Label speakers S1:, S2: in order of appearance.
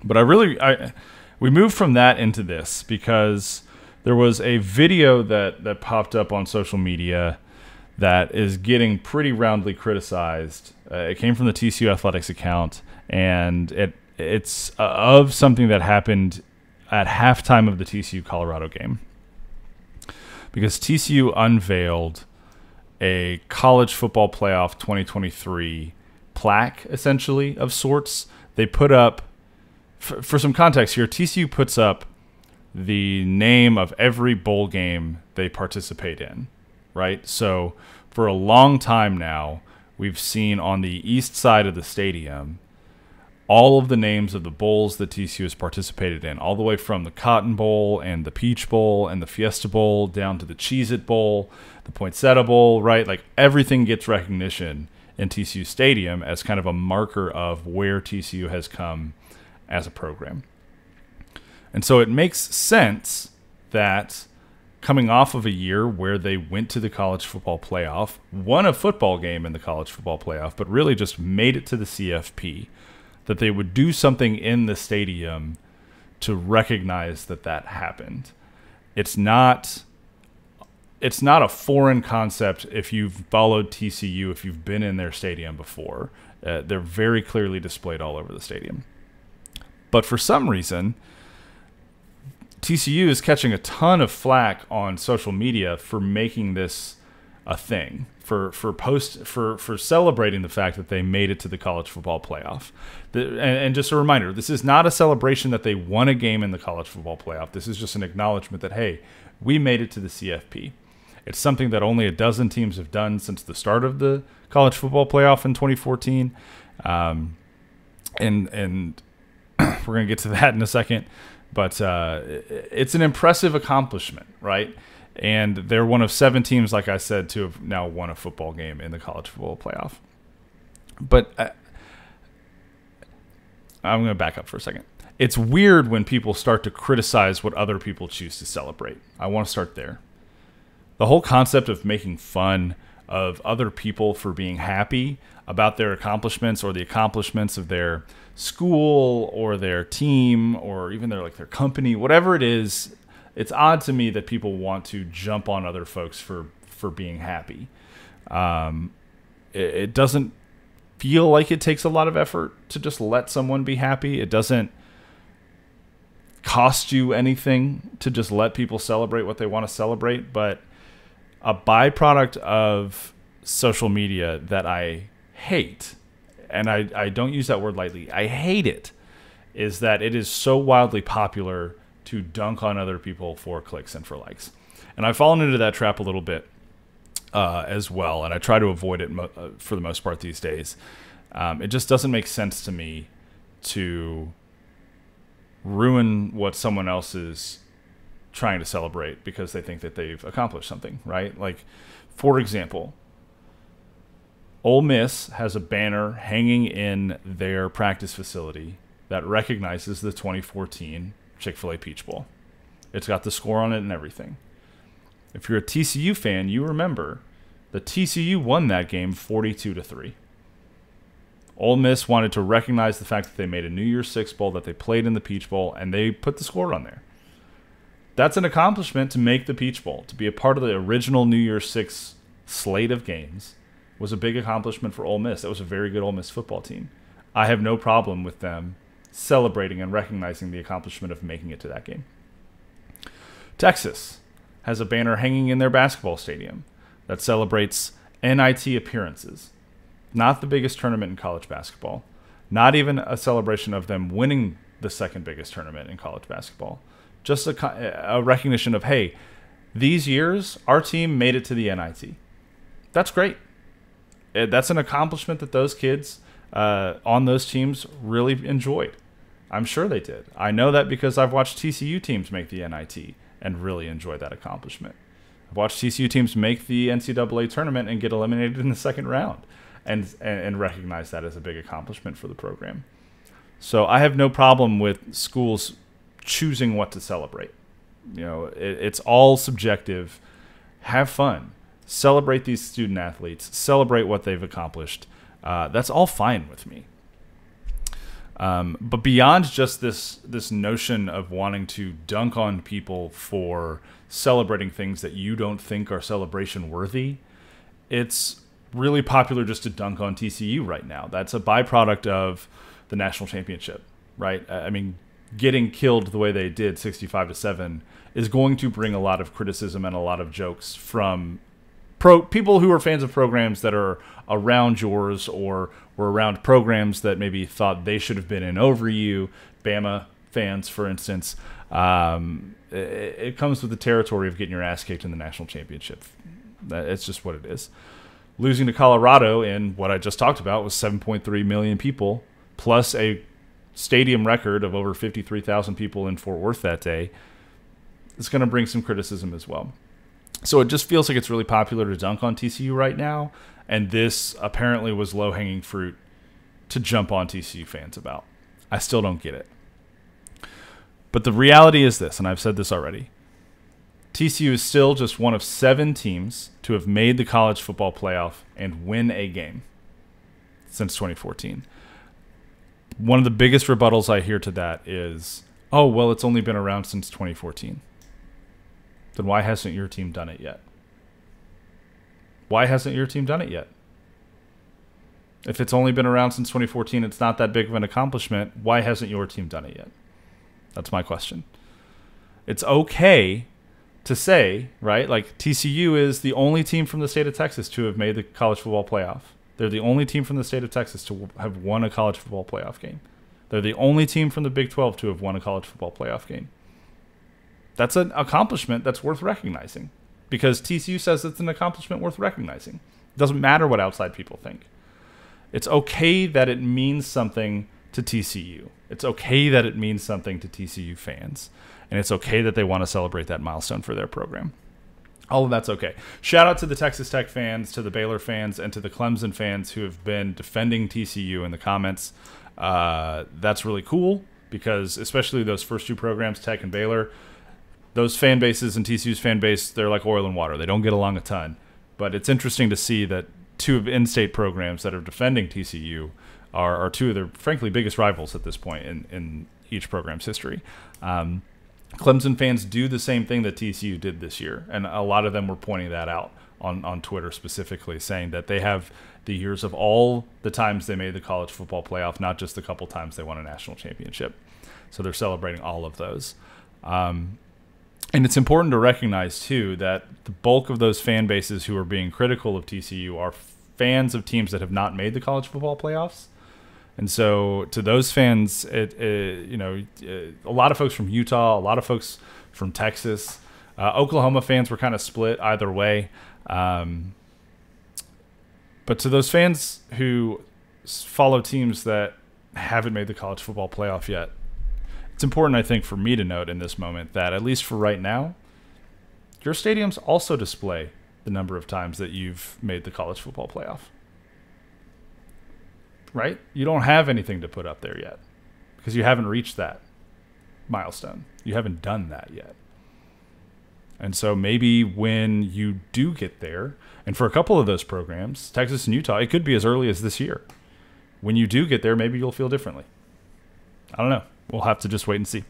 S1: But we moved from that into this because there was a video that popped up on social media that is getting pretty roundly criticized. It came from the TCU Athletics account, and it's of something that happened at halftime of the TCU Colorado game. Because TCU unveiled a college football playoff 2023 plaque, essentially, of sorts. They put up, for some context here, TCU puts up the name of every bowl game they participate in, right? So for a long time now, we've seen on the east side of the stadium all of the names of the bowls that TCU has participated in, all the way from the Cotton Bowl and the Peach Bowl and the Fiesta Bowl down to the Cheez-It Bowl, the Poinsettia Bowl, right? Like everything gets recognition in TCU Stadium as kind of a marker of where TCU has come as a program. And so it makes sense that coming off of a year where they went to the college football playoff, won a football game in the college football playoff, but really just made it to the CFP, that they would do something in the stadium to recognize that happened. It's not a foreign concept if you've followed TCU, if you've been in their stadium before. They're very clearly displayed all over the stadium. But for some reason, TCU is catching a ton of flack on social media for making this a thing, for celebrating the fact that they made it to the college football playoff. And just a reminder, this is not a celebration that they won a game in the college football playoff. This is just an acknowledgement that, hey, we made it to the CFP. It's something that only a dozen teams have done since the start of the college football playoff in 2014. And we're going to get to that in a second. But it's an impressive accomplishment, right? And they're one of 7 teams, like I said, to have now won a football game in the college football playoff. But I'm going to back up for a second. It's weird when people start to criticize what other people choose to celebrate. I want to start there. The whole concept of making fun of other people for being happy about their accomplishments or the accomplishments of their school or their team or even their company, whatever it is, it's odd to me that people want to jump on other folks for being happy. It doesn't feel like it takes a lot of effort to just let someone be happy. It doesn't cost you anything to just let people celebrate what they want to celebrate. But a byproduct of social media that I hate, and I don't use that word lightly, I hate it, is that it is so wildly popular to dunk on other people for clicks and for likes. And I've fallen into that trap a little bit as well, and I try to avoid it for the most part these days. It just doesn't make sense to me to ruin what someone else is trying to celebrate because they think that they've accomplished something, right? Like, for example, Ole Miss has a banner hanging in their practice facility that recognizes the 2014 Chick-fil-A Peach Bowl. It's got the score on it and everything. If you're a TCU fan, you remember the TCU won that game 42-3. Ole Miss wanted to recognize the fact that they made a New Year's Six Bowl, that they played in the Peach Bowl, and they put the score on there. That's an accomplishment to make the Peach Bowl. To be a part of the original New Year's Six slate of games was a big accomplishment for Ole Miss. That was a very good Ole Miss football team. I have no problem with them celebrating and recognizing the accomplishment of making it to that game. Texas has a banner hanging in their basketball stadium that celebrates NIT appearances. Not the biggest tournament in college basketball. Not even a celebration of them winning the second biggest tournament in college basketball. Just a recognition of, hey, these years, our team made it to the NIT. That's great. That's an accomplishment that those kids on those teams really enjoyed. I'm sure they did. I know that because I've watched TCU teams make the NIT and really enjoyed that accomplishment. I've watched TCU teams make the NCAA tournament and get eliminated in the second round and recognize that as a big accomplishment for the program. So I have no problem with schools choosing what to celebrate. You know, it's all subjective. Have fun. Celebrate these student athletes. Celebrate what they've accomplished. That's all fine with me. But beyond just this notion of wanting to dunk on people for celebrating things that you don't think are celebration worthy, it's really popular just to dunk on TCU right now. That's a byproduct of the national championship, right? I mean, getting killed the way they did, 65-7, is going to bring a lot of criticism and a lot of jokes from people who are fans of programs that are around yours or were around programs that maybe thought they should have been in over you. Bama fans, for instance. It comes with the territory of getting your ass kicked in the national championship. It's just what it is. Losing to Colorado in what I just talked about was 7.3 million people, plus a stadium record of over 53,000 people in Fort Worth that day. It's going to bring some criticism as well. So it just feels like it's really popular to dunk on TCU right now, and this apparently was low-hanging fruit to jump on TCU fans about. I still don't get it. But the reality is this, and I've said this already. TCU is still just one of 7 teams to have made the college football playoff and win a game since 2014. One of the biggest rebuttals I hear to that is, oh, well, it's only been around since 2014. Then why hasn't your team done it yet? Why hasn't your team done it yet? If it's only been around since 2014, it's not that big of an accomplishment. Why hasn't your team done it yet? That's my question. It's okay to say, right, like TCU is the only team from the state of Texas to have made the college football playoff. They're the only team from the state of Texas to have won a college football playoff game. They're the only team from the Big 12 to have won a college football playoff game. That's an accomplishment that's worth recognizing because TCU says it's an accomplishment worth recognizing. It doesn't matter what outside people think. It's okay that it means something to TCU. It's okay that it means something to TCU fans. And it's okay that they want to celebrate that milestone for their program. All of that's okay. Shout out to the Texas Tech fans, to the Baylor fans, and to the Clemson fans who have been defending TCU in the comments. That's really cool because especially those first 2 programs, Tech and Baylor, those fan bases and TCU's fan base, they're like oil and water. They don't get along a ton. But it's interesting to see that 2 of in-state programs that are defending TCU are 2 of their, frankly, biggest rivals at this point in each program's history. Clemson fans do the same thing that TCU did this year, and a lot of them were pointing that out on Twitter specifically, saying that they have the years of all the times they made the college football playoff, not just the couple times they won a national championship. So they're celebrating all of those. And it's important to recognize, too, that the bulk of those fan bases who are being critical of TCU are fans of teams that have not made the college football playoffs. And so to those fans, a lot of folks from Utah, a lot of folks from Texas, Oklahoma fans were kind of split either way. But to those fans who follow teams that haven't made the college football playoff yet, it's important, I think, for me to note in this moment that, at least for right now, your stadiums also display the number of times that you've made the college football playoff. Right? You don't have anything to put up there yet because you haven't reached that milestone. You haven't done that yet. And so maybe when you do get there, and for a couple of those programs, Texas and Utah, it could be as early as this year. When you do get there, maybe you'll feel differently. I don't know. We'll have to just wait and see.